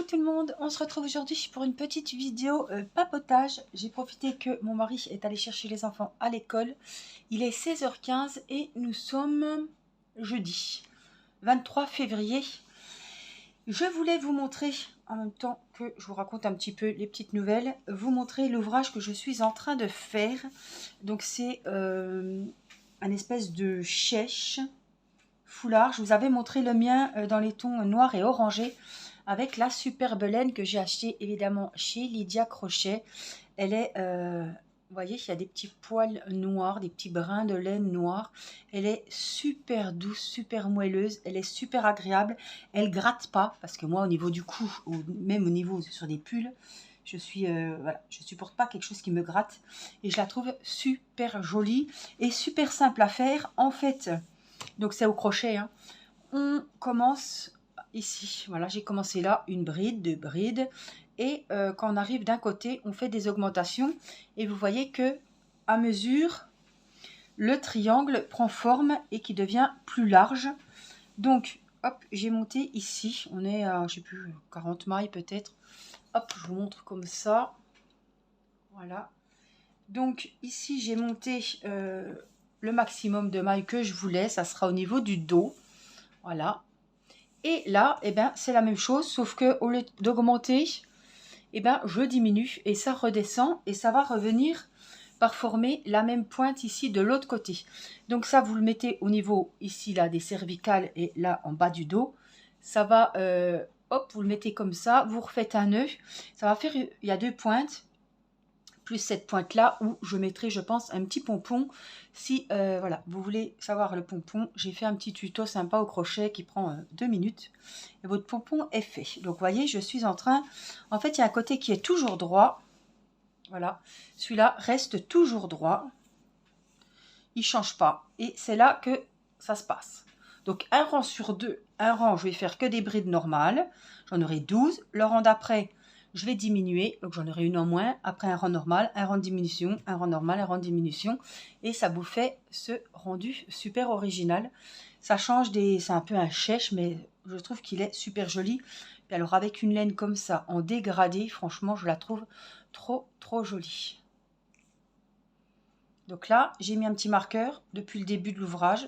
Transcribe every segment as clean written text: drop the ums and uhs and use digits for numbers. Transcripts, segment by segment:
tout le monde, on se retrouve aujourd'hui pour une petite vidéo papotage. J'ai profité que mon mari est allé chercher les enfants à l'école. Il est 16h15 et nous sommes jeudi 23 février. Je voulais vous montrer, en même temps que je vous raconte un petit peu les petites nouvelles, vous montrer l'ouvrage que je suis en train de faire. Donc c'est un espèce de chèche foulard. Je vous avais montré le mien dans les tons noirs et orangés, avec la superbe laine que j'ai achetée évidemment chez Lydia Crochet. Elle est, vous voyez, il y a des petits poils noirs, des petits brins de laine noire. Elle est super douce, super moelleuse, elle est super agréable. Elle gratte pas, parce que moi au niveau du cou, ou même au niveau sur des pulls, je suis, voilà, je supporte pas quelque chose qui me gratte. Et je la trouve super jolie et super simple à faire. En fait, donc c'est au crochet, hein. On commence ici, voilà, j'ai commencé là, une bride, deux brides, et quand on arrive d'un côté, on fait des augmentations, et vous voyez que à mesure, le triangle prend forme et qui devient plus large. Donc, hop, j'ai monté ici, on est à, je sais plus, 40 mailles peut-être. Hop, je vous montre comme ça. Voilà. Donc, ici, j'ai monté le maximum de mailles que je voulais. Ça sera au niveau du dos. Voilà. Et là, eh ben, c'est la même chose, sauf que au lieu d'augmenter, eh ben, je diminue et ça redescend et ça va revenir par former la même pointe ici de l'autre côté. Donc ça, vous le mettez au niveau ici là des cervicales et là en bas du dos. Ça va, hop, vous le mettez comme ça, vous refaites un nœud. Ça va faire, il y a deux pointes, plus cette pointe là où je mettrai, je pense, un petit pompon. Si voilà, vous voulez savoir le pompon, j'ai fait un petit tuto sympa au crochet qui prend 2 minutes et votre pompon est fait. Donc vous voyez, je suis en train, en fait il y a un côté qui est toujours droit, voilà, celui-là reste toujours droit, il change pas et c'est là que ça se passe. Donc un rang sur deux, un rang je vais faire que des brides normales, j'en aurai 12, le rang d'après je vais diminuer, donc j'en aurai une en moins, après un rang normal, un rang de diminution, un rang normal, un rang de diminution, et ça vous fait ce rendu super original. Ça change des... c'est un peu un chèche, mais je trouve qu'il est super joli. Et alors avec une laine comme ça, en dégradé, franchement, je la trouve trop jolie. Donc là, j'ai mis un petit marqueur depuis le début de l'ouvrage,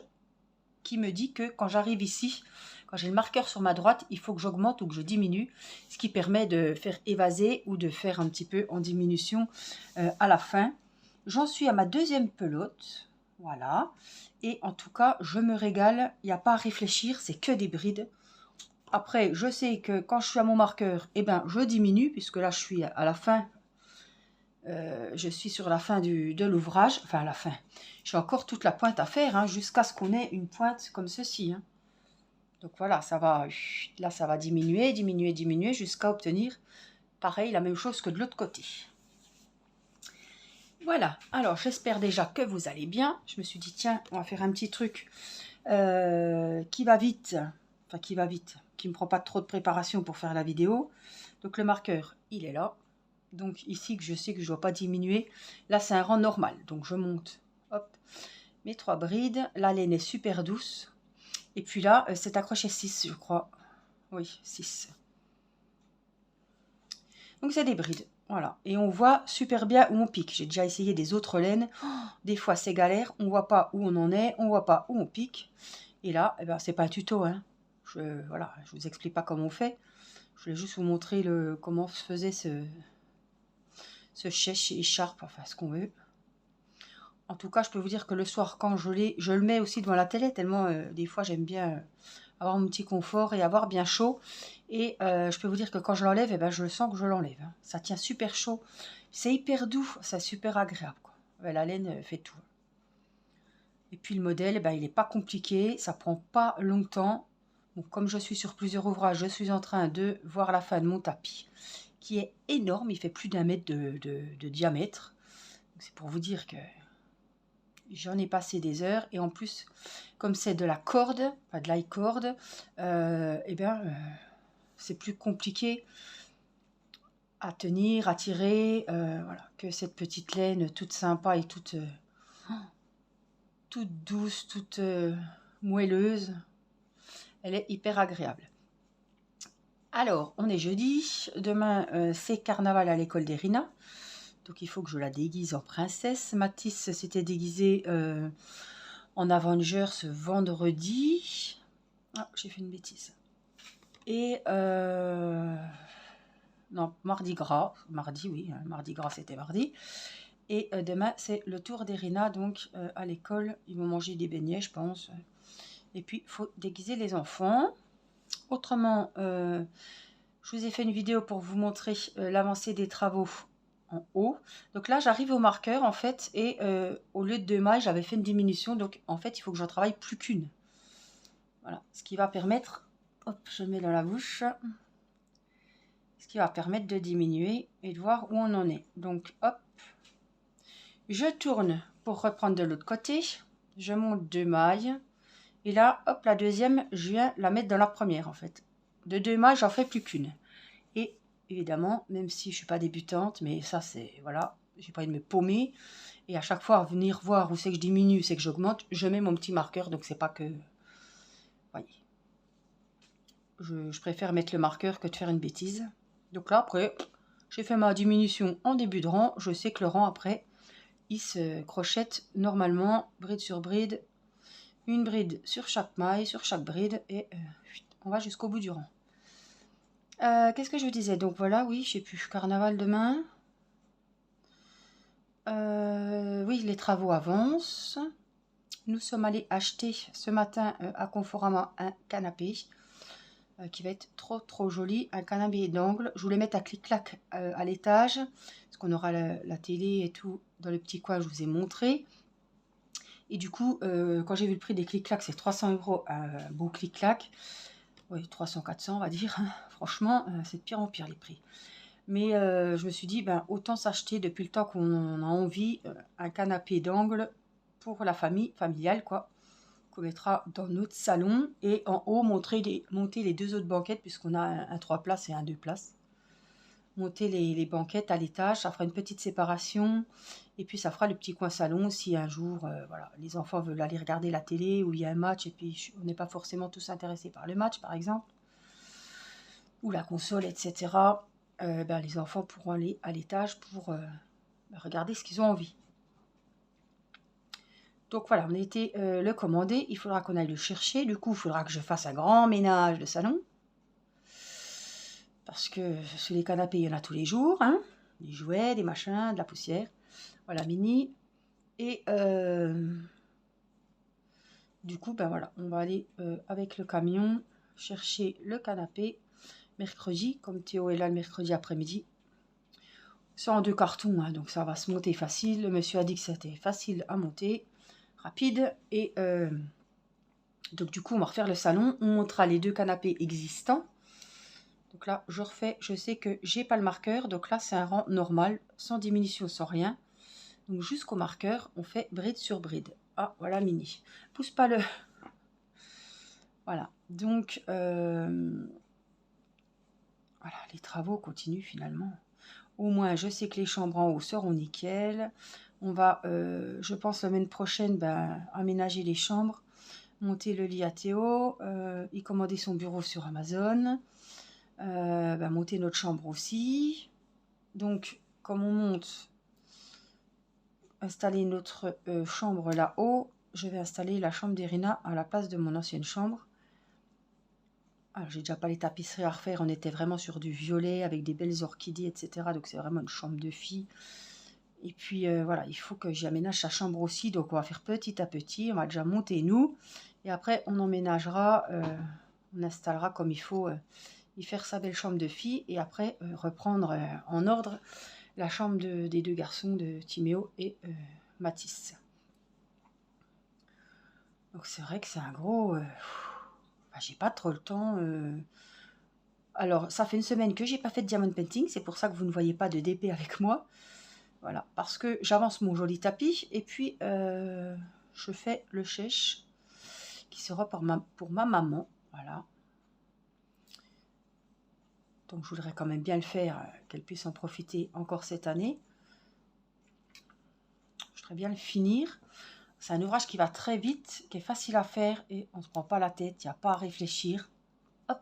qui me dit que quand j'arrive ici, quand j'ai le marqueur sur ma droite, il faut que j'augmente ou que je diminue, ce qui permet de faire évaser ou de faire un petit peu en diminution à la fin. J'en suis à ma deuxième pelote, voilà, et en tout cas, je me régale, il n'y a pas à réfléchir, c'est que des brides. Après, je sais que quand je suis à mon marqueur, eh ben, je diminue, puisque là, je suis à la fin. Je suis sur la fin de l'ouvrage, enfin à la fin. J'ai encore toute la pointe à faire, hein, jusqu'à ce qu'on ait une pointe comme ceci. Hein. Donc voilà, ça va, là ça va diminuer, diminuer, diminuer, jusqu'à obtenir, pareil, la même chose que de l'autre côté. Voilà, alors j'espère déjà que vous allez bien. Je me suis dit, tiens, on va faire un petit truc qui va vite, enfin qui va vite, qui ne me prend pas trop de préparation pour faire la vidéo. Donc le marqueur, il est là. Donc ici, que je sais que je ne dois pas diminuer. Là, c'est un rang normal. Donc je monte, hop, mes 3 brides. La laine est super douce. Et puis là, c'est accroché 6, je crois. Oui, 6. Donc c'est des brides. Voilà. Et on voit super bien où on pique. J'ai déjà essayé des autres laines. Oh, des fois, c'est galère. On ne voit pas où on en est. On ne voit pas où on pique. Et là, eh ben, c'est pas un tuto. Hein. Voilà, je ne vous explique pas comment on fait. Je voulais juste vous montrer comment se faisait ce chèche écharpe, enfin ce qu'on veut. En tout cas, je peux vous dire que le soir, quand je le mets aussi devant la télé, tellement des fois j'aime bien avoir mon petit confort et avoir bien chaud. Et je peux vous dire que quand je l'enlève, eh ben, je sens que je l'enlève. Hein. Ça tient super chaud. C'est hyper doux, c'est super agréable. Quoi. La laine fait tout. Et puis le modèle, eh ben, il n'est pas compliqué, ça prend pas longtemps. Donc, comme je suis sur plusieurs ouvrages, je suis en train de voir la fin de mon tapis, qui est énorme, il fait plus d'1 mètre de diamètre. C'est pour vous dire que j'en ai passé des heures, et en plus, comme c'est de la corde, pas de l'high corde, eh bien, c'est plus compliqué à tenir, à tirer, voilà, que cette petite laine toute sympa et toute douce, toute moelleuse. Elle est hyper agréable. Alors, on est jeudi. Demain, c'est carnaval à l'école d'Erina. Donc, il faut que je la déguise en princesse. Mathis s'était déguisé en Avenger ce vendredi. Ah, j'ai fait une bêtise. Et non, mardi gras. Mardi, oui. Mardi gras, c'était mardi. Et demain, c'est le tour d'Erina. Donc, à l'école, ils vont manger des beignets, je pense. Et puis, il faut déguiser les enfants. Autrement, je vous ai fait une vidéo pour vous montrer l'avancée des travaux en haut. Donc là, j'arrive au marqueur, en fait, et au lieu de 2 mailles, j'avais fait une diminution. Donc, en fait, il faut que j'en travaille plus qu'une. Voilà, ce qui va permettre... Hop, je mets dans la bouche. Ce qui va permettre de diminuer et de voir où on en est. Donc, hop, je tourne pour reprendre de l'autre côté. Je monte 2 mailles. Et là, hop, la deuxième, je viens la mettre dans la première, en fait. De 2 mailles, j'en fais plus qu'une. Et évidemment, même si je ne suis pas débutante, mais ça, c'est, voilà, j'ai pas envie de me paumer. Et à chaque fois, venir voir où c'est que je diminue, c'est que j'augmente, je mets mon petit marqueur. Donc, c'est pas que... Voyez. Je préfère mettre le marqueur que de faire une bêtise. Donc là, après, j'ai fait ma diminution en début de rang. Je sais que le rang, après, il se crochette normalement, bride sur bride. Une bride sur chaque maille, sur chaque bride. Et on va jusqu'au bout du rang. Qu'est-ce que je vous disais? Donc voilà, oui, je sais plus, carnaval demain. Oui, les travaux avancent. Nous sommes allés acheter ce matin à Conforama un canapé qui va être trop joli. Un canapé d'angle. Je voulais mettre à clic-clac à l'étage parce qu'on aura la télé et tout dans le petit coin, je vous ai montré. Et du coup, quand j'ai vu le prix des clic-clac, c'est 300 € un beau clic-clac. Oui, 300-400 on va dire. Franchement, c'est de pire en pire les prix. Mais je me suis dit, ben, autant s'acheter depuis le temps qu'on a envie un canapé d'angle pour la famille, familiale quoi, qu'on mettra dans notre salon. Et en haut, monter les 2 autres banquettes, puisqu'on a un 3 places et un 2 places. Monter les banquettes à l'étage, ça fera une petite séparation. Et puis ça fera le petit coin salon si un jour, voilà, les enfants veulent aller regarder la télé ou il y a un match et puis on n'est pas forcément tous intéressés par le match, par exemple. Ou la console, etc. Ben, les enfants pourront aller à l'étage pour regarder ce qu'ils ont envie. Donc voilà, on a été le commander. Il faudra qu'on aille le chercher. Du coup, il faudra que je fasse un grand ménage de salon. Parce que sur les canapés, il y en a tous les jours. Hein, des jouets, des machins, de la poussière. Voilà, mini. Et du coup, ben voilà, on va aller avec le camion chercher le canapé mercredi. Comme Théo est là le mercredi après-midi. C'est en 2 cartons, hein, donc ça va se monter facile. Le monsieur a dit que c'était facile à monter, rapide. Et donc du coup, on va refaire le salon. On montrera les 2 canapés existants. Donc là, je refais. Je sais que j'ai pas le marqueur. Donc là, c'est un rang normal, sans diminution, sans rien. Donc jusqu'au marqueur, on fait bride sur bride. Ah, voilà, mini. Pousse pas le... Voilà. Donc, voilà, les travaux continuent finalement. Au moins, je sais que les chambres en haut seront nickel. On va, je pense, la semaine prochaine, ben, aménager les chambres, monter le lit à Théo, y commander son bureau sur Amazon, ben, monter notre chambre aussi. Donc, comme on monte, installer notre chambre là-haut, je vais installer la chambre d'Irina à la place de mon ancienne chambre. Alors, j'ai déjà pas les tapisseries à refaire, on était vraiment sur du violet avec des belles orchidées, etc. Donc, c'est vraiment une chambre de fille. Et puis, voilà, il faut que j'aménage sa chambre aussi. Donc, on va faire petit à petit. On va déjà monter, nous. Et après, on emménagera, on installera comme il faut, y faire sa belle chambre de fille. Et après, reprendre en ordre la chambre des 2 garçons, de Timéo et Mathis. Donc, c'est vrai que c'est un gros... j'ai pas trop le temps. Alors, ça fait une semaine que j'ai pas fait de diamond painting. C'est pour ça que vous ne voyez pas de DP avec moi. Voilà, parce que j'avance mon joli tapis. Et puis, je fais le chèche qui sera pour ma maman. Voilà. Donc, je voudrais quand même bien le faire, qu'elle puisse en profiter encore cette année. Je voudrais bien le finir. C'est un ouvrage qui va très vite, qui est facile à faire et on ne se prend pas la tête, il n'y a pas à réfléchir. Hop,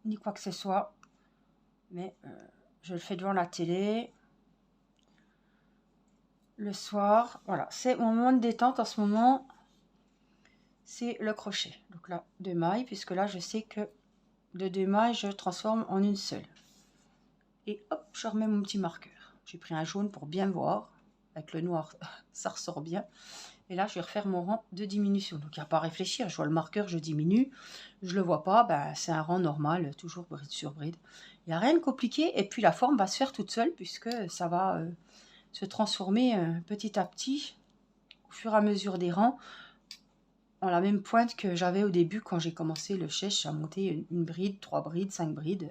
ni quoi que ce soit. Mais je le fais devant la télé. Le soir, voilà, c'est mon moment de détente en ce moment, c'est le crochet. Donc là, 2 mailles, puisque là, je sais que de 2 mailles, je transforme en une seule. Et hop, je remets mon petit marqueur. J'ai pris un jaune pour bien voir. Avec le noir, ça ressort bien. Et là, je vais refaire mon rang de diminution. Donc, il n'y a pas à réfléchir. Je vois le marqueur, je diminue. Je ne le vois pas, ben, c'est un rang normal, toujours bride sur bride. Il n'y a rien de compliqué. Et puis, la forme va se faire toute seule, puisque ça va se transformer petit à petit, au fur et à mesure des rangs, en la même pointe que j'avais au début quand j'ai commencé le chèche à monter une bride, 3 brides, 5 brides.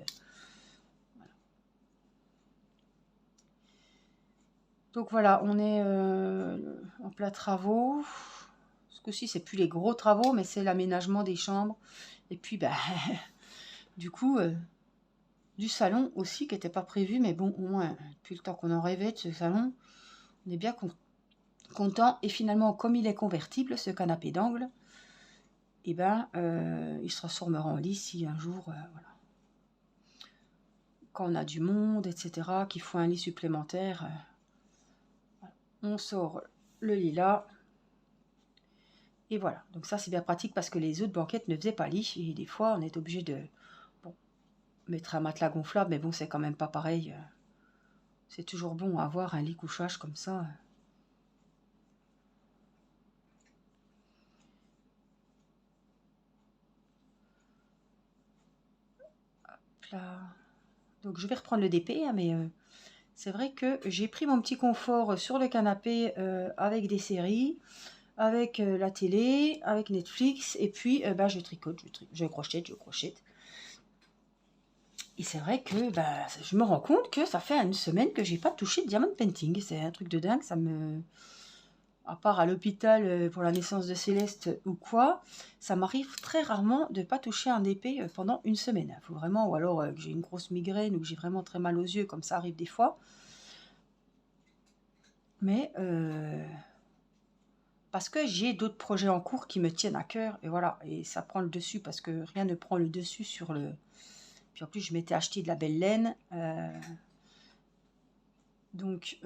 Donc voilà, on est en plein travaux. Ce coup-ci, c'est plus les gros travaux, mais c'est l'aménagement des chambres. Et puis, bah, du coup, du salon aussi, qui n'était pas prévu. Mais bon, au moins, depuis le temps qu'on en rêvait de ce salon, on est bien content. Et finalement, comme il est convertible, ce canapé d'angle, et ben, il se transformera en lit si un jour, voilà, quand on a du monde, etc., qu'il faut un lit supplémentaire, on sort le lit là. Et voilà, donc ça c'est bien pratique parce que les autres banquettes ne faisaient pas lit. Et des fois on est obligé de mettre un matelas gonflable, mais bon c'est quand même pas pareil. C'est toujours bon à avoir un lit couchage comme ça. Hop là. Donc je vais reprendre le DP, hein, mais c'est vrai que j'ai pris mon petit confort sur le canapé avec des séries, avec la télé, avec Netflix, et puis bah, je tricote, je crochette. Et c'est vrai que bah, je me rends compte que ça fait une semaine que j'ai pas touché de diamond painting. C'est un truc de dingue, ça me... À part à l'hôpital pour la naissance de Céleste ou quoi, ça m'arrive très rarement de pas toucher un DP pendant une semaine. Il faut vraiment, ou alors que j'ai une grosse migraine ou que j'ai vraiment très mal aux yeux, comme ça arrive des fois. Mais parce que j'ai d'autres projets en cours qui me tiennent à cœur, et voilà, et ça prend le dessus parce que rien ne prend le dessus sur le... Puis en plus, je m'étais acheté de la belle laine. Donc,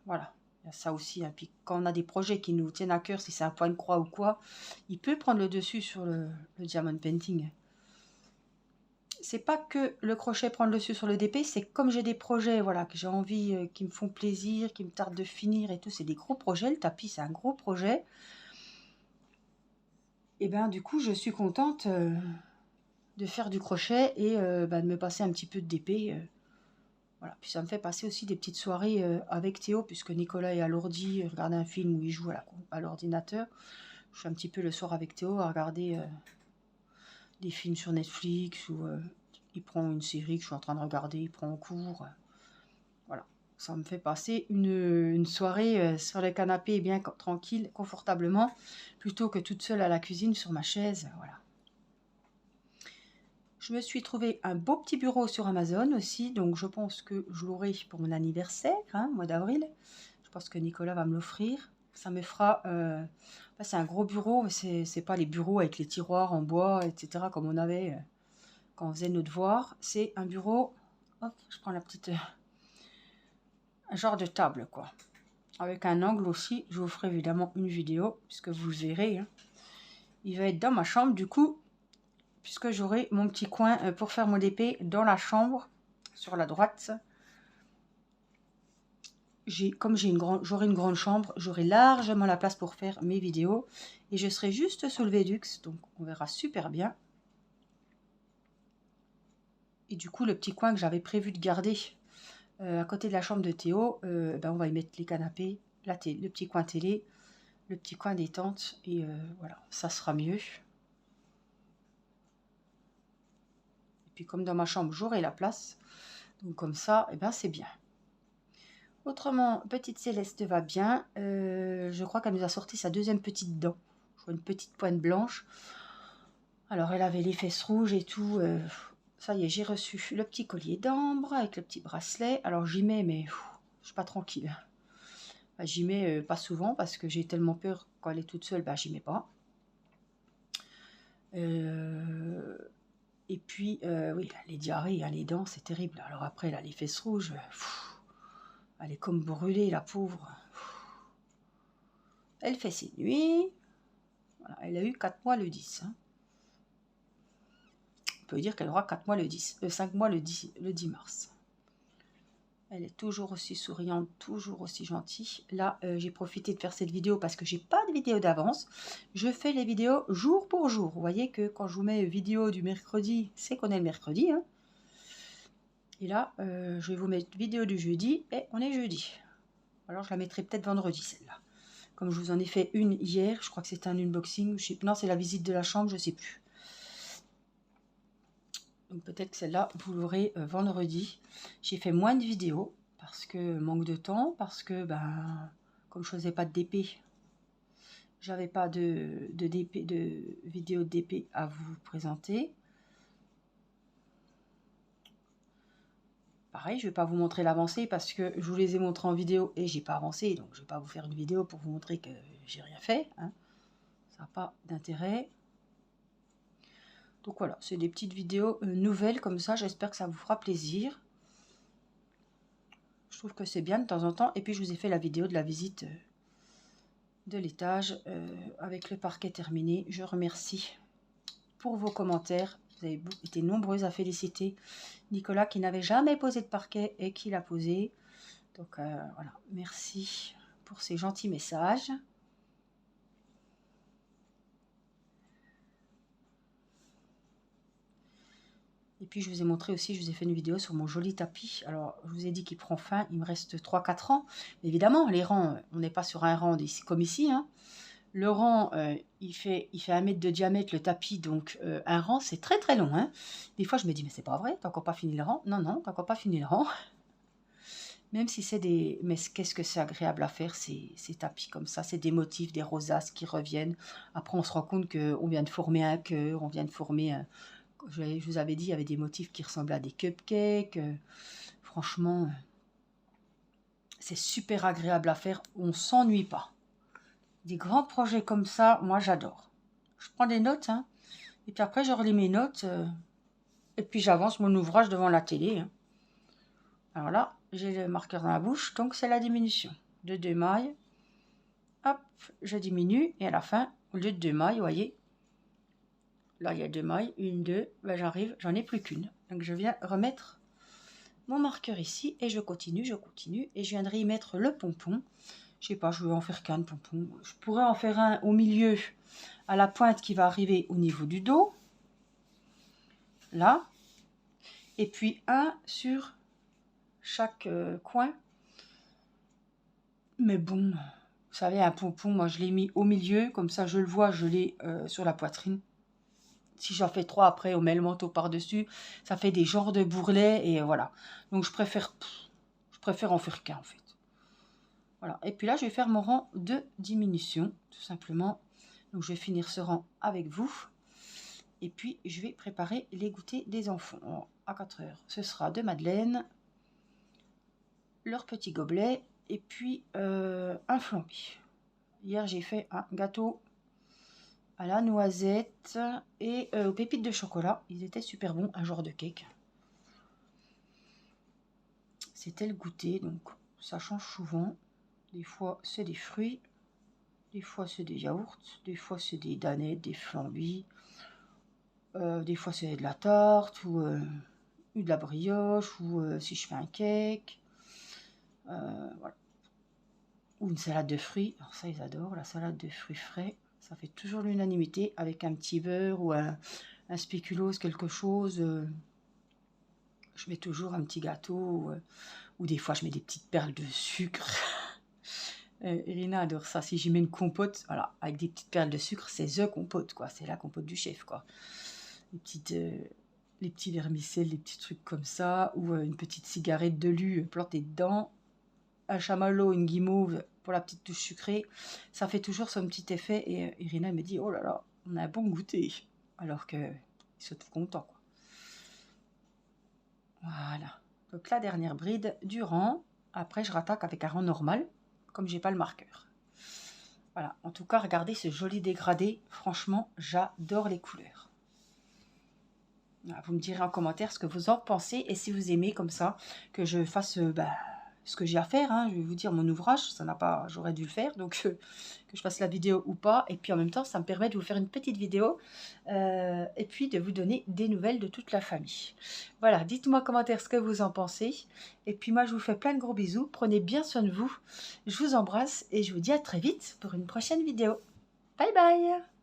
voilà, il y a ça aussi. Hein. Puis quand on a des projets qui nous tiennent à cœur, si c'est un point de croix ou quoi, il peut prendre le dessus sur le diamond painting. C'est pas que le crochet prend le dessus sur le DP, c'est comme j'ai des projets, voilà, que j'ai envie, qui me font plaisir, qui me tardent de finir et tout. C'est des gros projets. Le tapis, c'est un gros projet. Et ben du coup, je suis contente de faire du crochet et de me passer un petit peu de DP. Voilà. Puis ça me fait passer aussi des petites soirées avec Théo, puisque Nicolas est à l'ordi, regarder un film où il joue à l'ordinateur. Je suis un petit peu le soir avec Théo à regarder des films sur Netflix, ou il prend une série que je suis en train de regarder, il prend en cours. Voilà. Ça me fait passer une soirée sur le canapé, bien tranquille, confortablement, plutôt que toute seule à la cuisine sur ma chaise. Voilà. Je me suis trouvé un beau petit bureau sur Amazon aussi, donc je pense que je l'aurai pour mon anniversaire, hein, mois d'avril. Je pense que Nicolas va me l'offrir. Ça me fera... c'est un gros bureau, mais c'est pas les bureaux avec les tiroirs en bois, etc., comme on avait quand on faisait nos devoirs. C'est un bureau... Hop, je prends la petite... un genre de table, quoi. Avec un angle aussi. Je vous ferai évidemment une vidéo, puisque vous verrez. Hein. Il va être dans ma chambre, du coup... puisque j'aurai mon petit coin pour faire mon DP dans la chambre, sur la droite. Comme j'aurai une grande chambre, j'aurai largement la place pour faire mes vidéos. Et je serai juste sous le Velux, donc on verra super bien. Et du coup, le petit coin que j'avais prévu de garder à côté de la chambre de Théo, on va y mettre les canapés, le petit coin télé, le petit coin détente. Et voilà, ça sera mieux. Et puis comme dans ma chambre, j'aurai la place. Donc comme ça, c'est bien. Autrement, petite Céleste va bien. Je crois qu'elle nous a sorti sa deuxième petite dent. Je vois une petite pointe blanche. Alors, elle avait les fesses rouges et tout. Ça y est, j'ai reçu le petit collier d'ambre avec le petit bracelet. Alors, j'y mets, mais je suis pas tranquille. Bah, j'y mets pas souvent parce que j'ai tellement peur quand elle est toute seule. J'y mets pas. Et puis, oui, là, les diarrhées, hein, les dents, c'est terrible. Alors après, là, les fesses rouges, elle est comme brûlée, la pauvre. Elle fait ses nuits. Voilà, elle a eu 4 mois le 10. Hein. On peut dire qu'elle aura 4 mois le 10, 5 mois le 10 mars. Elle est toujours aussi souriante, toujours aussi gentille. Là, j'ai profité de faire cette vidéo parce que j'ai pas de vidéo d'avance. Je fais les vidéos jour pour jour. Vous voyez que quand je vous mets une vidéo du mercredi, c'est qu'on est le mercredi. Hein. Et là, je vais vous mettre vidéo du jeudi et on est jeudi. Alors, je la mettrai peut-être vendredi, celle-là. Comme je vous en ai fait une hier, je crois que c'était un unboxing. Non, c'est la visite de la chambre, je ne sais plus. Donc peut-être que celle-là, vous l'aurez vendredi. J'ai fait moins de vidéos parce que manque de temps, parce que comme je faisais pas de DP, j'avais pas de vidéo de DP à vous présenter. Pareil, je vais pas vous montrer l'avancée parce que je vous les ai montrés en vidéo et j'ai pas avancé, donc je vais pas vous faire une vidéo pour vous montrer que j'ai rien fait. Hein. Ça n'a pas d'intérêt. Donc voilà, c'est des petites vidéos nouvelles comme ça, j'espère que ça vous fera plaisir. Je trouve que c'est bien de temps en temps. Et puis je vous ai fait la vidéo de la visite de l'étage avec le parquet terminé. Je remercie pour vos commentaires. Vous avez été nombreuses à féliciter Nicolas qui n'avait jamais posé de parquet et qui l'a posé. Donc voilà, merci pour ces gentils messages. Et puis je vous ai montré aussi, je vous ai fait une vidéo sur mon joli tapis. Alors je vous ai dit qu'il prend fin, il me reste 3-4 rangs. Mais évidemment, les rangs, on n'est pas sur un rang comme ici. Hein. Le rang, il fait 1 mètre de diamètre le tapis, donc un rang c'est très très long. Hein. Des fois je me dis mais c'est pas vrai, t'as encore pas fini le rang. Non, non, t'as encore pas fini le rang. Même si c'est des... Mais qu'est-ce que c'est agréable à faire ces tapis comme ça. C'est des motifs, des rosaces qui reviennent. Après on se rend compte qu'on vient de former un cœur, on vient de former un... Je vous avais dit, il y avait des motifs qui ressemblaient à des cupcakes. Franchement, c'est super agréable à faire. On ne s'ennuie pas. Des grands projets comme ça, moi j'adore. Je prends des notes, hein, et puis après je relis mes notes, et puis j'avance mon ouvrage devant la télé. Hein. Alors là, j'ai le marqueur dans la bouche, donc c'est la diminution. De 2 mailles, hop, je diminue, et à la fin, au lieu de 2 mailles, vous voyez, là il y a 2 mailles, 1, 2, j'arrive, j'en ai plus qu'une. Donc je viens remettre mon marqueur ici, et je continue, et je viendrai y mettre le pompon. Je sais pas, je vais en faire qu'un pompon. Je pourrais en faire un au milieu, à la pointe qui va arriver au niveau du dos. Là. Et puis un sur chaque coin. Mais bon, vous savez, un pompon, moi je l'ai mis au milieu. Comme ça, je le vois, je l'ai sur la poitrine. Si j'en fais 3 après, on met le manteau par-dessus. Ça fait des genres de bourrelets. Et voilà. Donc je préfère en faire qu'un en fait. Voilà. Et puis là, je vais faire mon rang de diminution, tout simplement. Donc, je vais finir ce rang avec vous. Et puis, je vais préparer les goûters des enfants. Alors, à 4 heures, ce sera de madeleine, leur petit gobelet, et puis un flambé. Hier, j'ai fait un gâteau à la noisette et aux pépites de chocolat. Ils étaient super bons, un genre de cake. C'était le goûter, donc ça change souvent. Des fois, c'est des fruits. Des fois, c'est des yaourts. Des fois, c'est des danettes, des flambis. Des fois, c'est de la tarte ou de la brioche. Ou si je fais un cake. Voilà. Ou une salade de fruits. Alors ça, ils adorent. La salade de fruits frais. Ça fait toujours l'unanimité avec un petit beurre ou un spéculoos, quelque chose. Je mets toujours un petit gâteau. Ou des fois, je mets des petites perles de sucre. Irina adore ça. Si j'y mets une compote, voilà, avec des petites perles de sucre, c'est the compote, quoi. C'est la compote du chef, quoi. Les petits vermicelles, les petits trucs comme ça, ou une petite cigarette de lu plantée dedans, un chamallow, une guimauve pour la petite touche sucrée. Ça fait toujours son petit effet. Et Irina me dit, oh là là, on a un bon goûter. Alors qu'ils sont tout contents, quoi. Voilà. Donc la dernière bride du rang. Après, je rattaque avec un rang normal, comme j'ai pas le marqueur. Voilà. En tout cas, regardez ce joli dégradé. Franchement, j'adore les couleurs. Voilà, vous me direz en commentaire ce que vous en pensez et si vous aimez comme ça que je fasse ce que j'ai à faire. Hein. Je vais vous dire mon ouvrage, ça n'a pas, j'aurais dû le faire, donc que je fasse la vidéo ou pas. Et puis en même temps, ça me permet de vous faire une petite vidéo et puis de vous donner des nouvelles de toute la famille. Voilà, dites-moi en commentaire ce que vous en pensez. Et puis moi, je vous fais plein de gros bisous. Prenez bien soin de vous. Je vous embrasse et je vous dis à très vite pour une prochaine vidéo. Bye bye!